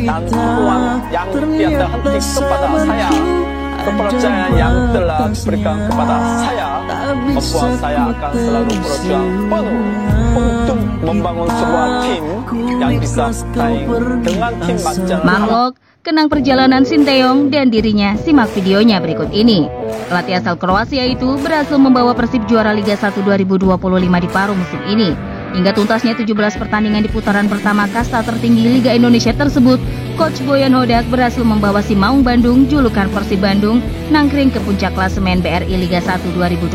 dan peluang yang tiada henti kepada saya. Kepercayaan yang telah diberikan kepada saya membuat saya akan selalu berjuang penuh untuk membangun sebuah tim yang bisa bersaing dengan tim macam Mark kenang perjalanan Sinteyong dan dirinya. Simak videonya berikut ini. Pelatih asal Kroasia itu berhasil membawa Persib juara Liga 1 2025 di paruh musim ini. Hingga tuntasnya 17 pertandingan di putaran pertama kasta tertinggi Liga Indonesia tersebut, Coach Boyan Hodak berhasil membawa si Maung Bandung, julukan Persib Bandung, nangkring ke puncak klasemen BRI Liga 1 2025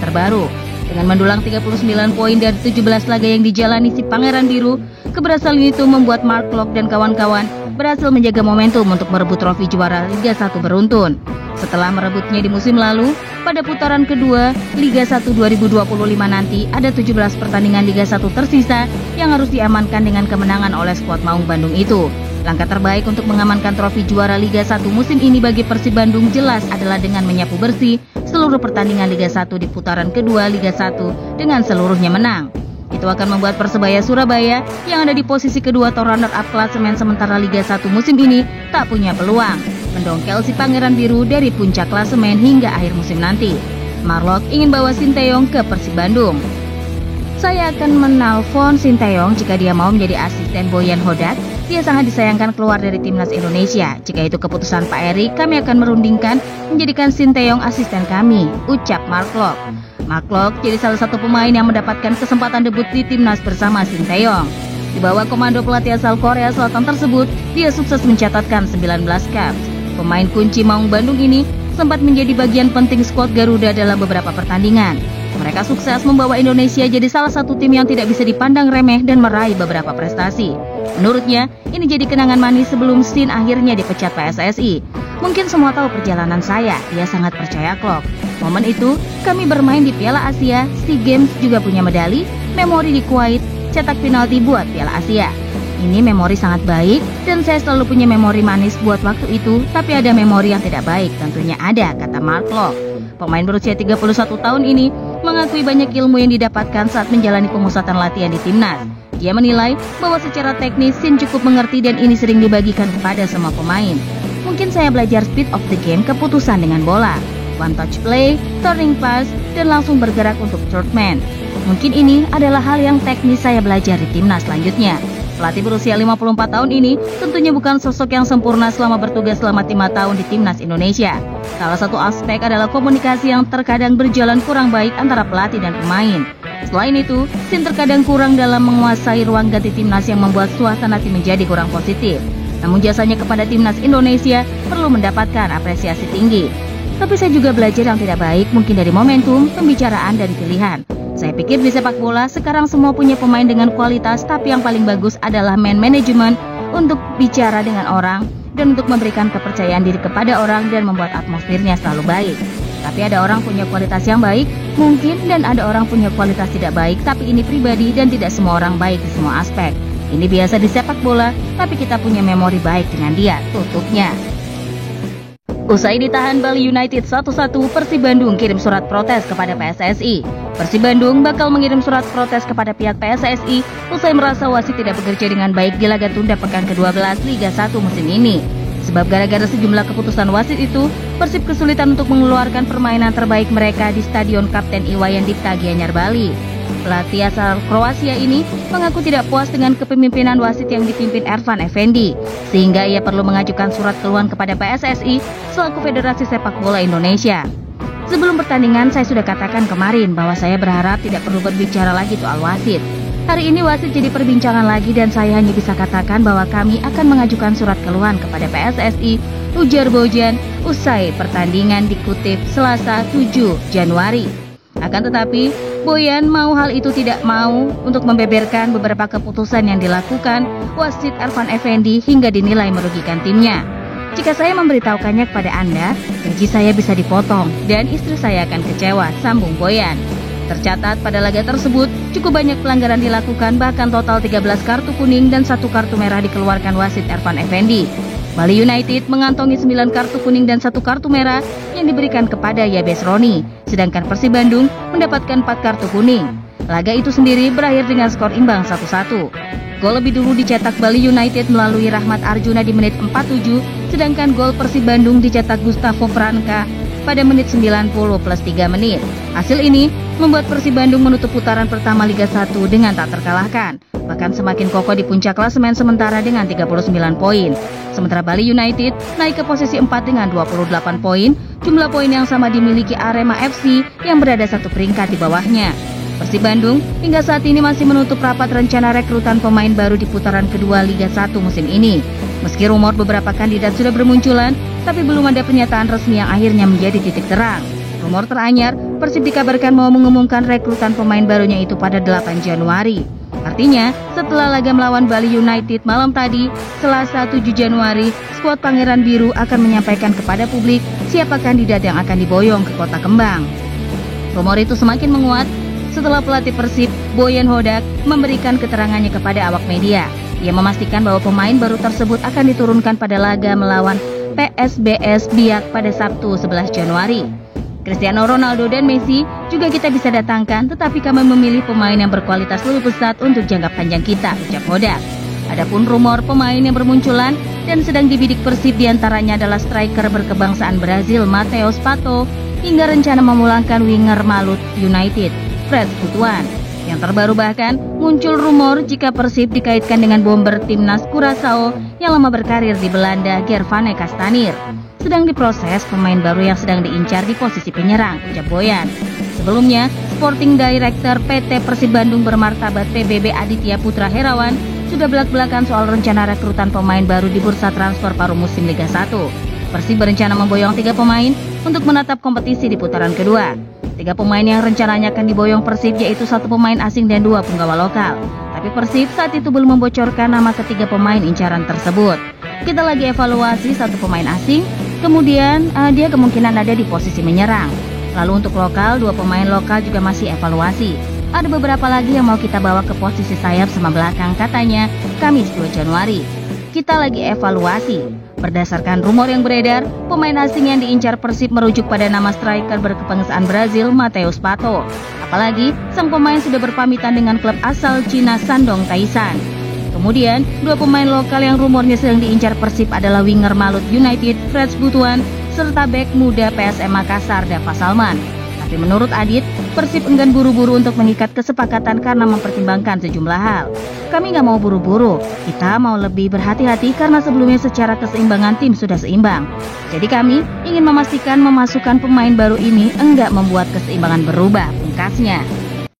terbaru. Dengan mendulang 39 poin dari 17 laga yang dijalani si Pangeran Biru, keberhasilan itu membuat Mark Klok dan kawan-kawan berhasil menjaga momentum untuk merebut trofi juara Liga 1 beruntun. Setelah merebutnya di musim lalu, pada putaran kedua Liga 1 2025 nanti ada 17 pertandingan Liga 1 tersisa yang harus diamankan dengan kemenangan oleh skuad Maung Bandung itu. Langkah terbaik untuk mengamankan trofi juara Liga 1 musim ini bagi Persib Bandung jelas adalah dengan menyapu bersih seluruh pertandingan Liga 1 di putaran kedua Liga 1 dengan seluruhnya menang. Itu akan membuat Persebaya Surabaya yang ada di posisi kedua atau runner-up klasemen sementara Liga 1 musim ini tak punya peluang mendongkel si Pangeran Biru dari puncak klasemen hingga akhir musim nanti. Mark ingin bawa Sinteyong ke Persib Bandung. Saya akan menelpon Sinteyong jika dia mau menjadi asisten Boyan Hodak. Dia sangat disayangkan keluar dari timnas Indonesia. Jika itu keputusan Pak Erik, kami akan merundingkan menjadikan Sinteyong asisten kami, ucap Mark Klok. Mark Klok jadi salah satu pemain yang mendapatkan kesempatan debut di timnas bersama Sinteyong. Di bawah komando pelatih asal Korea Selatan tersebut, dia sukses mencatatkan 19 caps. Pemain kunci Maung Bandung ini sempat menjadi bagian penting skuad Garuda dalam beberapa pertandingan. Mereka sukses membawa Indonesia jadi salah satu tim yang tidak bisa dipandang remeh dan meraih beberapa prestasi. Menurutnya, ini jadi kenangan manis sebelum Sin akhirnya dipecat PSSI. Mungkin semua tahu perjalanan saya, dia sangat percaya Klok. Momen itu, kami bermain di Piala Asia, SEA Games juga punya medali, memori di Kuwait, cetak penalti buat Piala Asia. Ini memori sangat baik dan saya selalu punya memori manis buat waktu itu, tapi ada memori yang tidak baik, tentunya ada, kata Mark Klok. Pemain berusia 31 tahun ini mengakui banyak ilmu yang didapatkan saat menjalani pemusatan latihan di timnas. Dia menilai bahwa secara teknis Sin cukup mengerti dan ini sering dibagikan kepada semua pemain. Mungkin saya belajar speed of the game, keputusan dengan bola, one touch play, turning pass, dan langsung bergerak untuk third man. Mungkin ini adalah hal yang teknis saya belajar di timnas selanjutnya. Pelatih berusia 54 tahun ini tentunya bukan sosok yang sempurna selama bertugas selama 5 tahun di timnas Indonesia. Salah satu aspek adalah komunikasi yang terkadang berjalan kurang baik antara pelatih dan pemain. Selain itu, Sin terkadang kurang dalam menguasai ruang ganti timnas yang membuat suasana tim menjadi kurang positif. Namun jasanya kepada timnas Indonesia perlu mendapatkan apresiasi tinggi. Tapi saya juga belajar yang tidak baik mungkin dari momentum, pembicaraan, dan pilihan. Saya pikir di sepak bola sekarang semua punya pemain dengan kualitas, tapi yang paling bagus adalah man management untuk bicara dengan orang dan untuk memberikan kepercayaan diri kepada orang dan membuat atmosfernya selalu baik. Tapi ada orang punya kualitas yang baik, mungkin, dan ada orang punya kualitas tidak baik, tapi ini pribadi dan tidak semua orang baik di semua aspek. Ini biasa di sepak bola, tapi kita punya memori baik dengan dia, tutupnya. Usai ditahan Bali United 1-1, Persib Bandung kirim surat protes kepada PSSI. Persib Bandung bakal mengirim surat protes kepada pihak PSSI usai merasa wasit tidak bekerja dengan baik di laga tunda pekan ke-12 Liga 1 musim ini. Sebab gara-gara sejumlah keputusan wasit itu, Persib kesulitan untuk mengeluarkan permainan terbaik mereka di Stadion Kapten Iwayan Dipta Gianyar, Bali. Pelatih asal Kroasia ini mengaku tidak puas dengan kepemimpinan wasit yang dipimpin Ervan Effendi, sehingga ia perlu mengajukan surat keluhan kepada PSSI selaku Federasi Sepak Bola Indonesia. Sebelum pertandingan saya sudah katakan kemarin bahwa saya berharap tidak perlu berbicara lagi soal wasit. Hari ini wasit jadi perbincangan lagi dan saya hanya bisa katakan bahwa kami akan mengajukan surat keluhan kepada PSSI, ujar Bojan usai pertandingan dikutip Selasa 7 Januari. Akan tetapi, Boyan mau hal itu tidak mau untuk membeberkan beberapa keputusan yang dilakukan wasit Ervan Effendi hingga dinilai merugikan timnya. Jika saya memberitahukannya kepada Anda, gaji saya bisa dipotong dan istri saya akan kecewa, sambung Boyan. Tercatat pada laga tersebut, cukup banyak pelanggaran dilakukan, bahkan total 13 kartu kuning dan 1 kartu merah dikeluarkan wasit Ervan Effendi. Bali United mengantongi 9 kartu kuning dan 1 kartu merah yang diberikan kepada Yabes Roni, sedangkan Persib Bandung mendapatkan 4 kartu kuning. Laga itu sendiri berakhir dengan skor imbang 1-1. Gol lebih dulu dicetak Bali United melalui Rahmat Arjuna di menit 47, sedangkan gol Persib Bandung dicetak Gustavo Franca pada menit 90 plus 3 menit. Hasil ini membuat Persib Bandung menutup putaran pertama Liga 1 dengan tak terkalahkan, bahkan semakin kokoh di puncak klasemen sementara dengan 39 poin. Sementara Bali United naik ke posisi 4 dengan 28 poin, jumlah poin yang sama dimiliki Arema FC yang berada satu peringkat di bawahnya. Persib Bandung hingga saat ini masih menutup rapat rencana rekrutan pemain baru di putaran kedua Liga 1 musim ini. Meski rumor beberapa kandidat sudah bermunculan, tapi belum ada pernyataan resmi yang akhirnya menjadi titik terang. Rumor teranyar, Persib dikabarkan mau mengumumkan rekrutan pemain barunya itu pada 8 Januari. Artinya, setelah laga melawan Bali United malam tadi, Selasa 7 Januari, skuad Pangeran Biru akan menyampaikan kepada publik siapa kandidat yang akan diboyong ke Kota Kembang. Rumor itu semakin menguat setelah pelatih Persib, Boyan Hodak, memberikan keterangannya kepada awak media. Ia memastikan bahwa pemain baru tersebut akan diturunkan pada laga melawan PSBS Biak pada Sabtu 11 Januari. Cristiano Ronaldo dan Messi juga kita bisa datangkan, tetapi kami memilih pemain yang berkualitas lebih pesat untuk jangka panjang kita, ucap Hodak. Adapun rumor pemain yang bermunculan dan sedang dibidik Persib diantaranya adalah striker berkebangsaan Brazil Matheus Pato hingga rencana memulangkan winger Malut United Fred Butuan. Yang terbaru bahkan muncul rumor jika Persib dikaitkan dengan bomber timnas Curaçao yang lama berkarir di Belanda Gervane Kastanir. Sedang diproses pemain baru yang sedang diincar di posisi penyerang, ucap Boyan. Sebelumnya, Sporting Director PT Persib Bandung bermartabat PBB Aditya Putra Herawan sudah belak-belakan soal rencana rekrutan pemain baru di bursa transfer paruh musim Liga 1. Persib berencana memboyong 3 pemain untuk menatap kompetisi di putaran kedua. 3 pemain yang rencananya akan diboyong Persib yaitu 1 pemain asing dan 2 penggawa lokal. Tapi Persib saat itu belum membocorkan nama ketiga pemain incaran tersebut. Kita lagi evaluasi 1 pemain asing, kemudian dia kemungkinan ada di posisi menyerang. Lalu untuk lokal, 2 pemain lokal juga masih evaluasi. Ada beberapa lagi yang mau kita bawa ke posisi sayap sama belakang, katanya Kamis 2 Januari. Kita lagi evaluasi. Berdasarkan rumor yang beredar, pemain asing yang diincar Persib merujuk pada nama striker berkebangsaan Brazil Matheus Pato. Apalagi, sang pemain sudah berpamitan dengan klub asal Cina Shandong Taisan. Kemudian, 2 pemain lokal yang rumornya sedang diincar Persib adalah winger Malut United Fred Butuan serta bek muda PSM Makassar Dava Salman. Tapi menurut Adit, Persib enggan buru-buru untuk mengikat kesepakatan karena mempertimbangkan sejumlah hal. Kami nggak mau buru-buru, kita mau lebih berhati-hati karena sebelumnya secara keseimbangan tim sudah seimbang. Jadi kami ingin memastikan memasukkan pemain baru ini enggak membuat keseimbangan berubah, pungkasnya.